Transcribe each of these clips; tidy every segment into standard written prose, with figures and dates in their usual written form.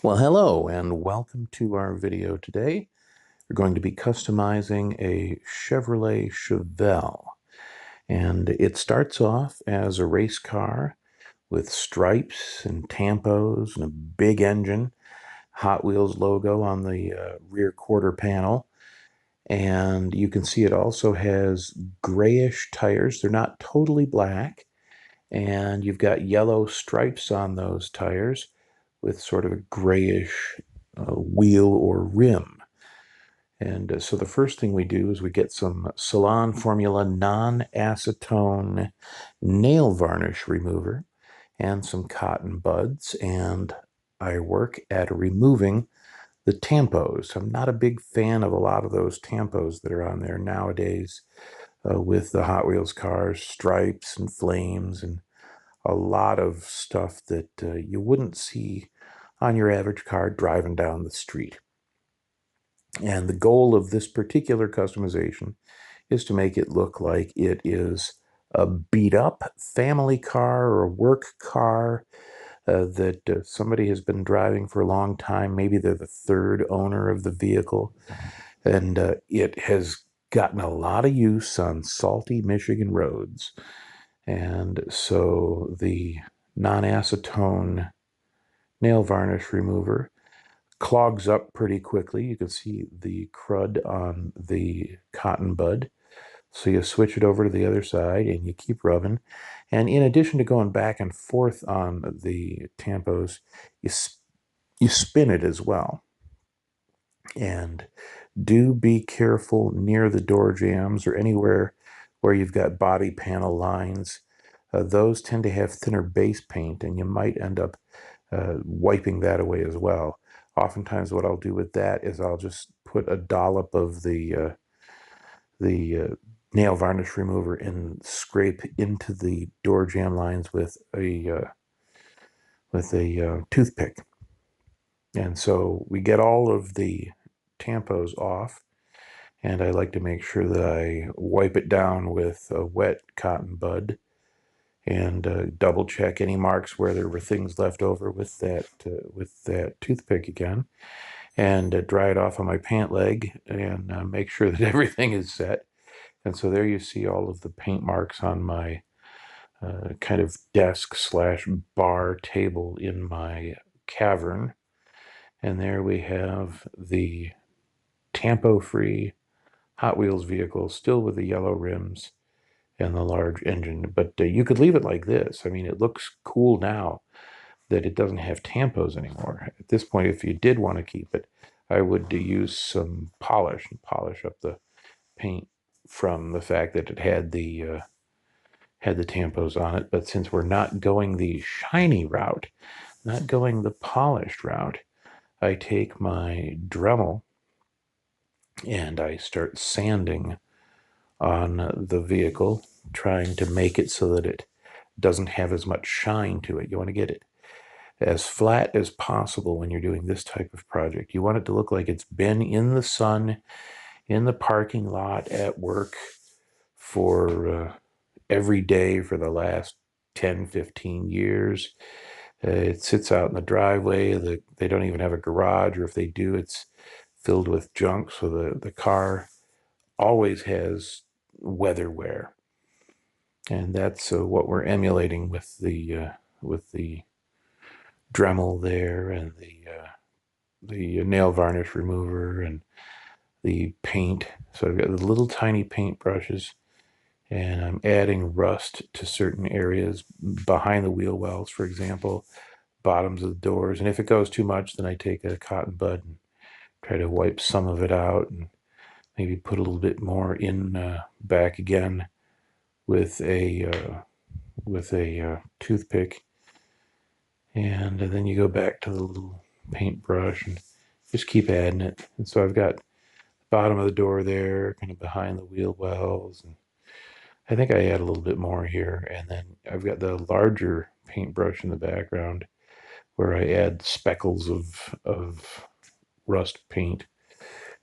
Well, hello and welcome to our video today. We're going to be customizing a Chevrolet Chevelle. And it starts off as a race car with stripes and tampos and a big engine, Hot Wheels logo on the rear quarter panel. And you can see it also has grayish tires. They're not totally black. And you've got yellow stripes on those tires with sort of a grayish wheel or rim. And so the first thing we do is we get some Salon Formula non-acetone nail varnish remover and some cotton buds, and I work at removing the tampos. I'm not a big fan of a lot of those tampos that are on there nowadays with the Hot Wheels cars, stripes and flames and a lot of stuff that you wouldn't see on your average car driving down the street. And the goal of this particular customization is to make it look like it is a beat up family car or a work car that somebody has been driving for a long time. Maybe they're the third owner of the vehicle, and it has gotten a lot of use on salty Michigan roads. And so the non-acetone nail varnish remover clogs up pretty quickly. You can see the crud on the cotton bud. So you switch it over to the other side and you keep rubbing. And in addition to going back and forth on the tampos, you spin it as well. And do be careful near the door jambs or anywhere where you've got body panel lines. Those tend to have thinner base paint, and you might end up wiping that away as well. Oftentimes what I'll do with that is I'll just put a dollop of the nail varnish remover and scrape into the door jamb lines with a toothpick. And so we get all of the tampos off, and I like to make sure that I wipe it down with a wet cotton bud and double check any marks where there were things left over with that toothpick again, and dry it off on my pant leg and make sure that everything is set. And so there you see all of the paint marks on my kind of desk slash bar table in my cavern. And there we have the tampo-free Hot Wheels vehicle, still with the yellow rims and the large engine. But you could leave it like this. I mean, it looks cool now that it doesn't have tampos anymore. At this point, if you did want to keep it, I would use some polish and polish up the paint from the fact that it had the tampos on it. But since we're not going the shiny route, not going the polished route, I take my Dremel and I start sanding on the vehicle, trying to make it so that it doesn't have as much shine to it. You want to get it as flat as possible when you're doing this type of project. You want it to look like it's been in the sun, in the parking lot, at work for every day for the last 10, 15 years. It sits out in the driveway. They don't even have a garage, or if they do, it's filled with junk. So the car always has weather wear. And that's what we're emulating with the Dremel there and the nail varnish remover and the paint. So I've got the little tiny paint brushes, and I'm adding rust to certain areas behind the wheel wells, for example, bottoms of the doors. And if it goes too much, then I take a cotton bud and try to wipe some of it out and maybe put a little bit more in back again with a toothpick. And then you go back to the little paintbrush and just keep adding it. And so I've got the bottom of the door there, kind of behind the wheel wells. And I think I add a little bit more here. And then I've got the larger paintbrush in the background where I add speckles of rust paint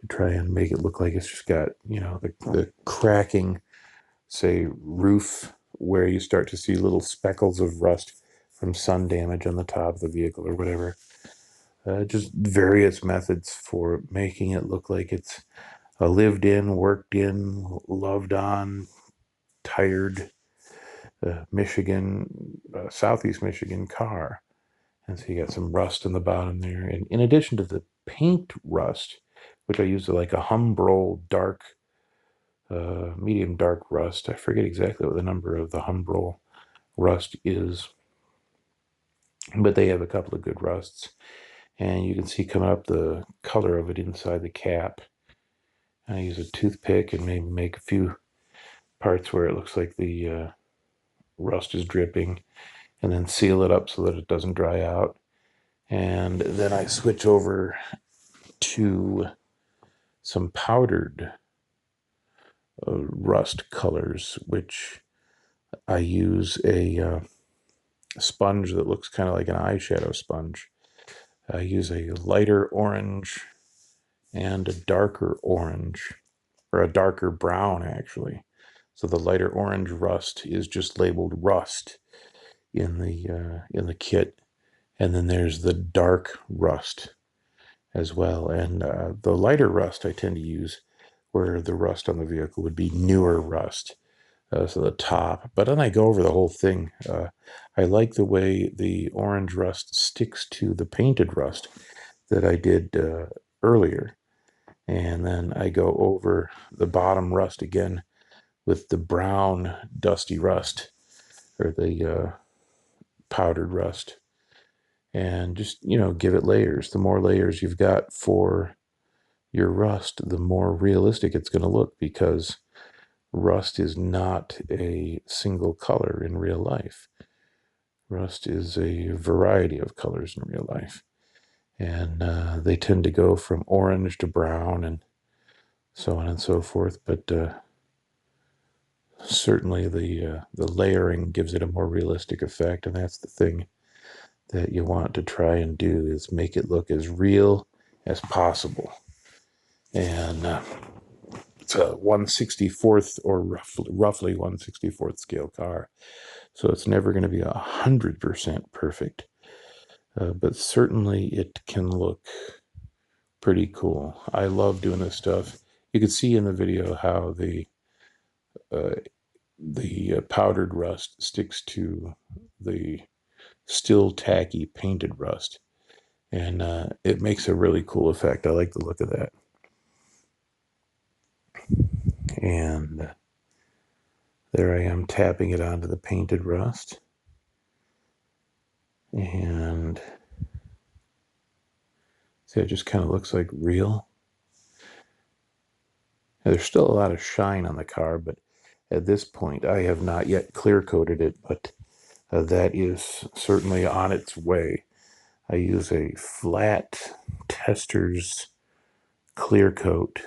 to try and make it look like it's just got, the cracking, say, roof where you start to see little speckles of rust from sun damage on the top of the vehicle or whatever. Just various methods for making it look like it's a lived in, worked in, loved on, tired Michigan, Southeast Michigan car. And so you got some rust in the bottom there. And in addition to the paint rust, which I use like a Humbrol dark, medium dark rust. I forget exactly what the number of the Humbrol rust is, but they have a couple of good rusts. And you can see coming up the color of it inside the cap. I use a toothpick and maybe make a few parts where it looks like the rust is dripping, and then seal it up so that it doesn't dry out. And then I switch over to some powdered rust colors, which I use a sponge that looks kind of like an eyeshadow sponge. I use a lighter orange and a darker orange, or a darker brown actually. So the lighter orange rust is just labeled rust in the kit, and then there's the dark rust as well. And the lighter rust I tend to use where the rust on the vehicle would be newer rust, so the top. But then I go over the whole thing. I like the way the orange rust sticks to the painted rust that I did earlier. And then I go over the bottom rust again with the brown dusty rust, or the powdered rust, and just, give it layers. The more layers you've got for your rust, the more realistic it's going to look, because rust is not a single color in real life. Rust is a variety of colors in real life. And they tend to go from orange to brown and so on and so forth. But certainly the layering gives it a more realistic effect. And that's the thing that you want to try and do, is make it look as real as possible. And it's a 1/64th, or roughly 1/64th scale car. So it's never going to be 100% perfect. But certainly it can look pretty cool. I love doing this stuff. You can see in the video how uh, the powdered rust sticks to the still tacky painted rust, and it makes a really cool effect. I like the look of that. And there I am tapping it onto the painted rust, and see, it just kind of looks like real. Now, there's still a lot of shine on the car, but at this point I have not yet clear coated it, but that is certainly on its way. I use a flat tester's clear coat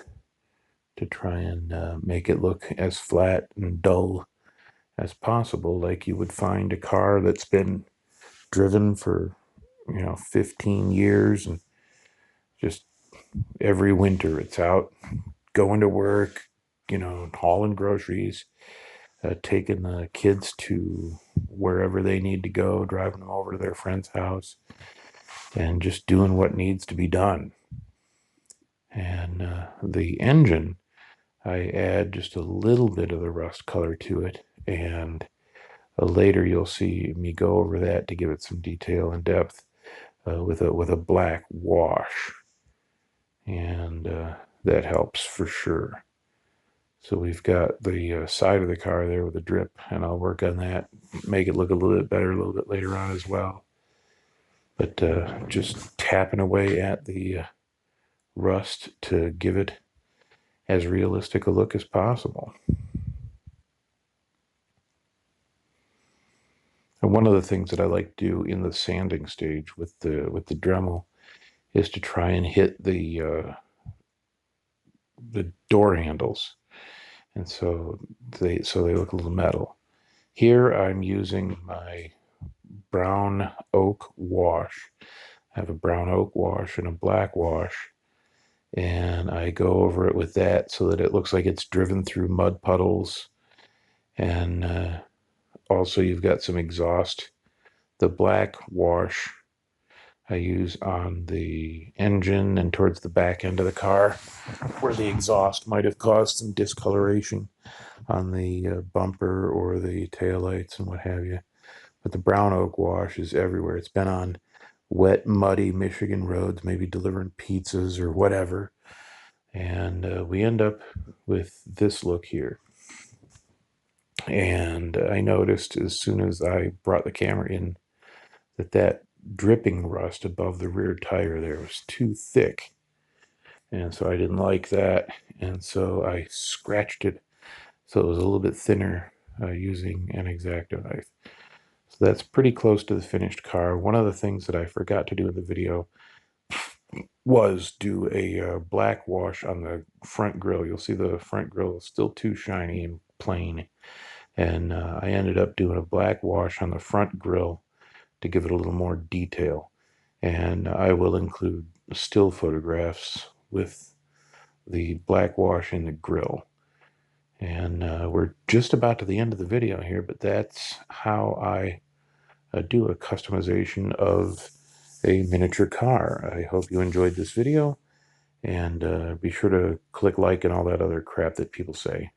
to try and make it look as flat and dull as possible, like you would find a car that's been driven for 15 years, and just every winter it's out going to work, hauling groceries, taking the kids to wherever they need to go, driving them over to their friend's house, and just doing what needs to be done. And the engine, I add just a little bit of the rust color to it, and later you'll see me go over that to give it some detail and depth with a black wash, and that helps for sure. So we've got the side of the car there with a drip, and I'll work on that, make it look a little bit better a little bit later on as well. But just tapping away at the rust to give it as realistic a look as possible. And one of the things that I like to do in the sanding stage with the Dremel is to try and hit the door handles, and so they look a little metal. Here I'm using my brown oak wash. I have a brown oak wash and a black wash, and I go over it with that so that it looks like it's driven through mud puddles. And also you've got some exhaust. The black wash, I use on the engine and towards the back end of the car, where the exhaust might have caused some discoloration on the bumper or the taillights and what have you. But the brown oak wash is everywhere. It's been on wet, muddy Michigan roads, maybe delivering pizzas or whatever. And we end up with this look here. And I noticed as soon as I brought the camera in that dripping rust above the rear tire there was too thick. And so I didn't like that. And so I scratched it so it was a little bit thinner using an X-Acto knife. So that's pretty close to the finished car. One of the things that I forgot to do in the video was do a black wash on the front grille. You'll see the front grille is still too shiny and plain. And I ended up doing a black wash on the front grille to give it a little more detail. And I will include still photographs with the black wash in the grille. And we're just about to the end of the video here, but that's how I do a customization of a miniature car. I hope you enjoyed this video, and be sure to click like and all that other crap that people say.